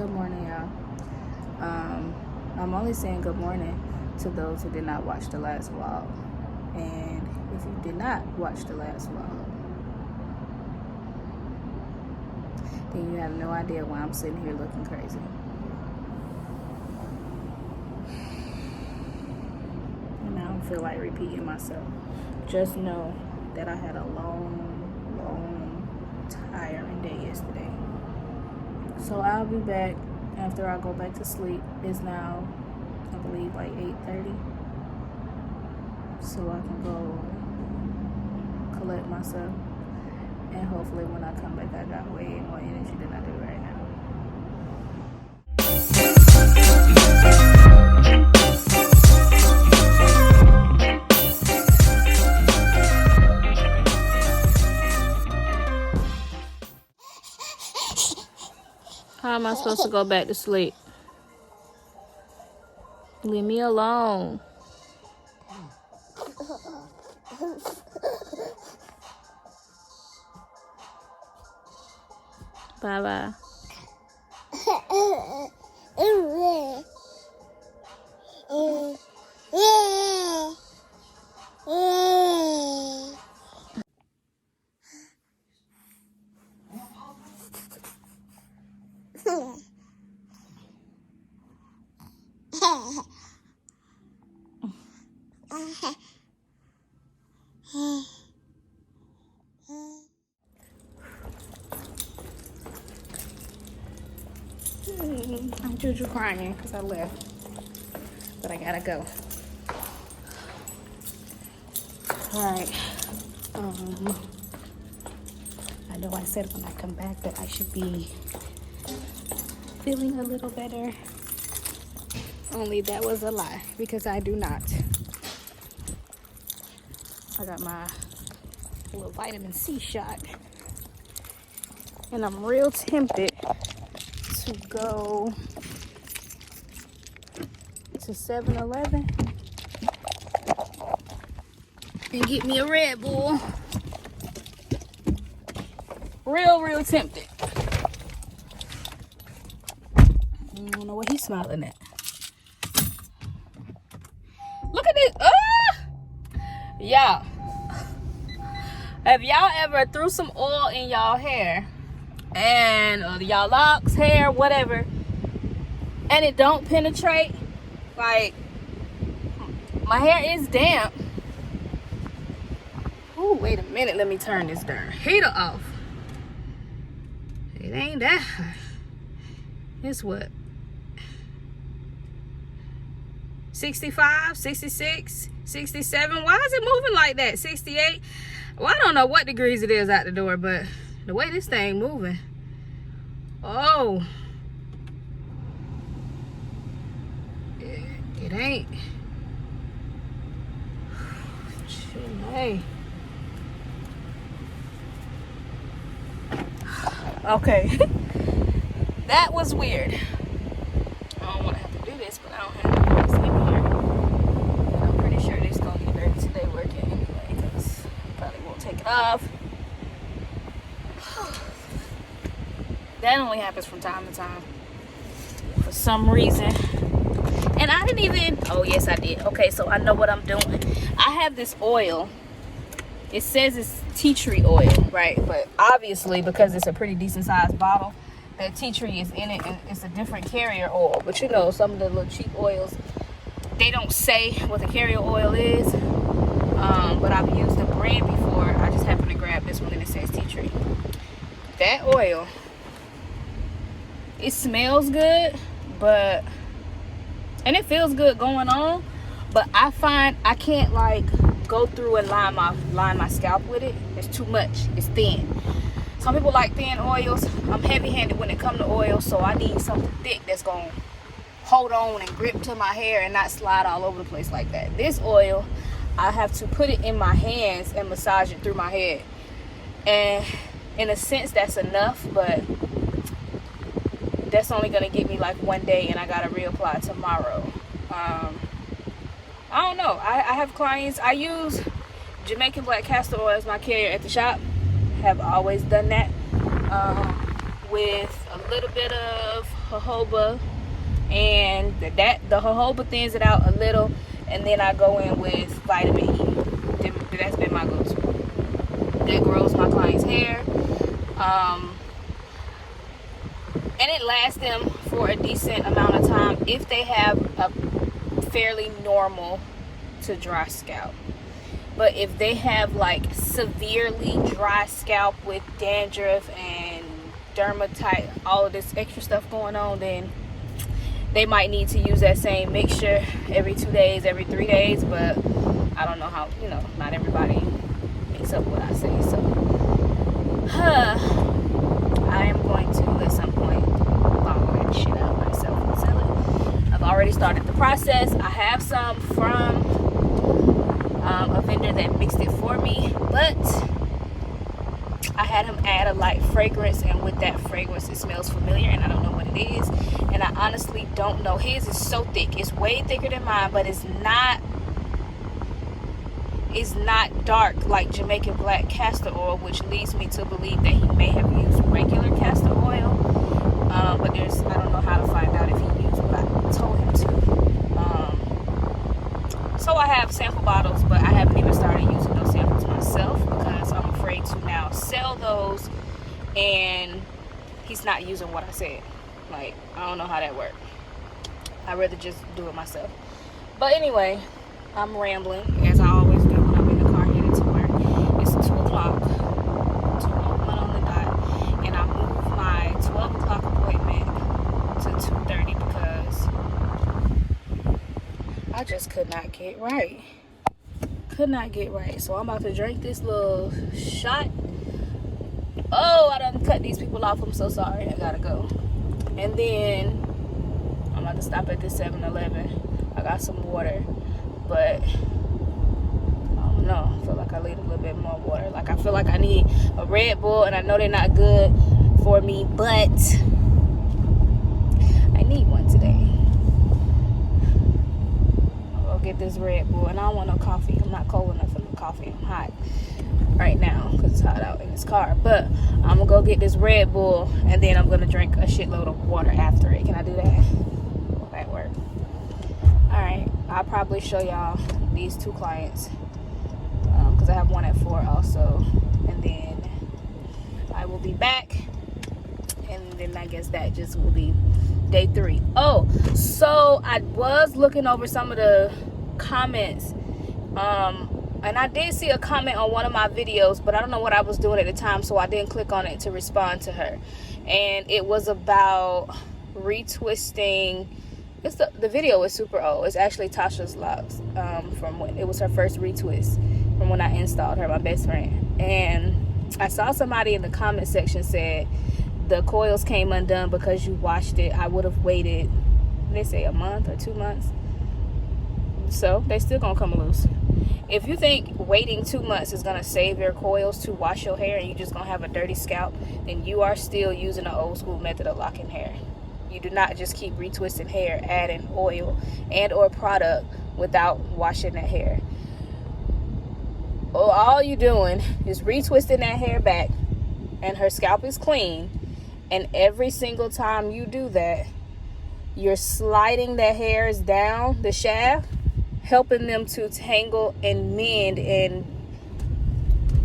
Good morning, y'all. I'm only saying good morning to those who did not watch the last vlog. And if you did not watch the last vlog, then you have no idea why I'm sitting here looking crazy. And I don't feel like repeating myself. Just know that I had a long, tiring day yesterday. So I'll be back after I go back to sleep. It's now, I believe, like 8:30. So I can go collect myself. And hopefully when I come back, I got way more energy than I do right now. How am I supposed to go back to sleep? Leave me alone. Bye-bye. I'm Juju crying because I left, but I gotta go. Alright, I know I said when I come back that I should be feeling a little better, only that was a lie because I do not. I got my little vitamin C shot and I'm real tempted to go to 7-Eleven and get me a Red Bull. Real tempted. I don't know what he's smiling at. Look at this. Y'all, have y'all ever threw some oil in y'all hair and y'all locks, hair, whatever, and it don't penetrate? Like, my hair is damp. Oh, wait a minute, let me turn this darn heater off. It ain't that hot. It's what, 65, 66, 67? Why is it moving like that? 68? Well, I don't know what degrees it is out the door, but the way this thing moving. Oh, it ain't. Hey. Okay. That was weird. I don't want to have to do this, but I don't have to do this in here. And I'm pretty sure this gonna get dirty today working anyway, because probably won't take it off. That only happens from time to time for some reason. And I didn't even, oh yes I did. Okay, so I know what I'm doing. I have this oil. It says it's tea tree oil, right? But obviously, because it's a pretty decent sized bottle, that tea tree is in it and it's a different carrier oil. But you know, some of the little cheap oils, they don't say what the carrier oil is. But I've used the brand before. I just happened to grab this one and it says tea tree. That oil, it smells good, but, and it feels good going on, but I find I can't like go through and line my scalp with it. It's too much. It's thin. Some people like thin oils. I'm heavy-handed when it comes to oil, so I need something thick that's gonna hold on and grip to my hair and not slide all over the place like that. This oil, I have to put it in my hands and massage it through my head, and in a sense that's enough, but that's only gonna get me like one day and I gotta reapply tomorrow. I don't know. I have clients. I use Jamaican black castor oil as my carrier at the shop. Have always done that with little bit of jojoba, and the jojoba thins it out a little, and then I go in with vitamin E. That's been my go-to. That grows my client's hair, and it lasts them for a decent amount of time if they have a fairly normal to dry scalp. But if they have like severely dry scalp with dandruff and dermatite, all of this extra stuff going on, then they might need to use that same mixture every 2 days, every 3 days. But I don't know how, not everybody makes up what I say. So I am going to at some point bomb that shit out myself and sell it. I've already started the process. I have some from a vendor that mixed it for me, but I had him add a light fragrance, and with that fragrance it smells familiar, and I don't know what it is, and I honestly don't know. His is so thick, it's way thicker than mine, but it's not dark like Jamaican black castor oil, which leads me to believe that he may have used regular castor oil, but I don't know how to find out if he used what I told him to. So I have sample bottles, but I haven't even started using those samples myself because I'm afraid to now sell those and he's not using what I said. Like, I don't know how that works. I'd rather just do it myself. But anyway, I'm rambling, as I always do when I'm in the car headed to work. It's 2 o'clock, 2:01 on the dot, and I moved my 12 o'clock appointment to 2:30 because I just could not get right. So I'm about to drink this little shot. Oh, I done cut these people off. I'm so sorry. I gotta go. And then I'm about to stop at this 7-Eleven. I got some water, but I don't know. I feel like I need a little bit more water. Like, I feel like I need a Red Bull, and I know they're not good for me, but I need one today. Get this Red Bull, and I don't want no coffee. I'm not cold enough for no coffee. I'm hot right now because it's hot out in this car, but I'm gonna go get this Red Bull, and then I'm gonna drink a shitload of water after it. Can I do that? Will that work? All right, I'll probably show y'all these 2 clients because I have one at 4 also, and then I will be back, and then I guess that just will be day 3. Oh, so I was looking over some of the comments, and I did see a comment on one of my videos, but I don't know what I was doing at the time, so I didn't click on it to respond to her. And it was about retwisting. The video is super old. It's actually Tasha's locks from when it was her first retwist from when I installed her, my best friend. And I saw somebody in the comment section said the coils came undone because you washed it. I would have waited, they say, a month or 2 months. So they still gonna come loose. If you think waiting 2 months is gonna save your coils to wash your hair and you just gonna have a dirty scalp, then you are still using the old school method of locking hair. You do not just keep retwisting hair, adding oil and or product without washing that hair. All you doing is retwisting that hair back, and her scalp is clean. And every single time you do that, you're sliding the hairs down the shaft, helping them to tangle and mend and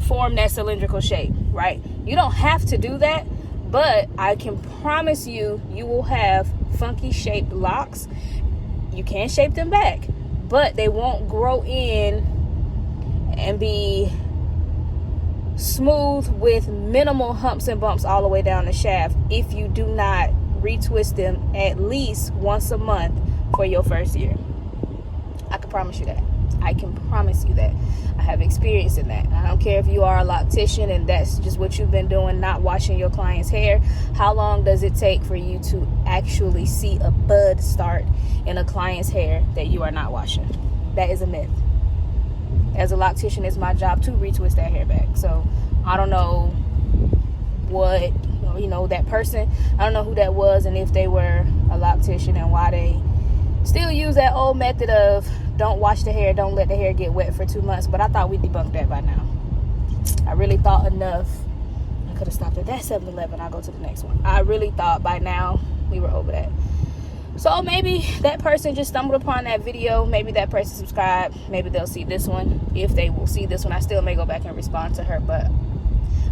form that cylindrical shape, right? You don't have to do that, but I can promise you, you will have funky shaped locks. You can shape them back, but they won't grow in and be smooth with minimal humps and bumps all the way down the shaft if you do not retwist them at least once a month for your first year. I can promise you that. I can promise you that. I have experience in that. I don't care if you are a loctician and that's just what you've been doing, not washing your client's hair. How long does it take for you to actually see a bud start in a client's hair that you are not washing? That is a myth. As a loctician, it's my job to retwist that hair back. So I don't know what, that person, I don't know who that was and if they were a loctician and why they still use that old method of don't wash the hair, don't let the hair get wet for 2 months. But I thought we debunked that by now. I really thought enough I could have stopped at that 7-Eleven. I'll go to the next one. I really thought by now we were over that. So maybe that person just stumbled upon that video. Maybe that person subscribed. Maybe they'll see this one. If they will see this one, I still may go back and respond to her, but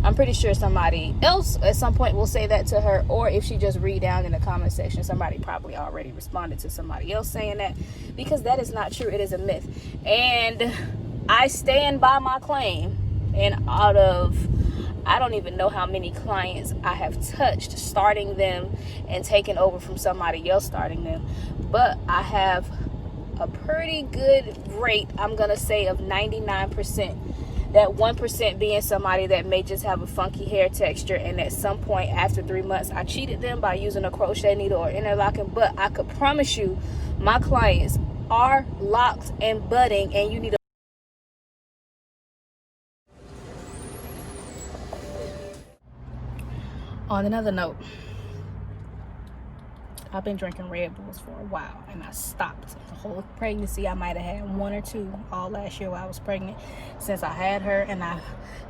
I'm pretty sure somebody else at some point will say that to her, or if she just read down in the comment section, somebody probably already responded to somebody else saying that, because that is not true. It is a myth. And I stand by my claim, and out of, I don't even know how many clients I have touched starting them and taken over from somebody else starting them, but I have a pretty good rate, I'm gonna say, of 99%. That 1% being somebody that may just have a funky hair texture, and at some point after 3 months I cheated them by using a crochet needle or interlocking. But I could promise you my clients are locked and budding, and you need to. On another note, I've been drinking Red Bulls for a while, and I stopped. The whole pregnancy, I might have had 1 or 2 all last year while I was pregnant. Since I had her, and I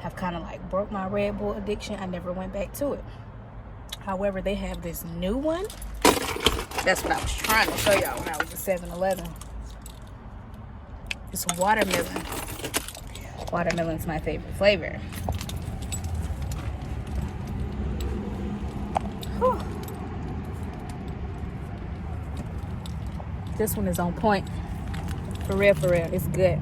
have kind of like broke my Red Bull addiction, I never went back to it. However, they have this new one. That's what I was trying to show y'all when I was at 7-Eleven. It's watermelon. Watermelon's my favorite flavor. Whew. This one is on point. For real, it's good.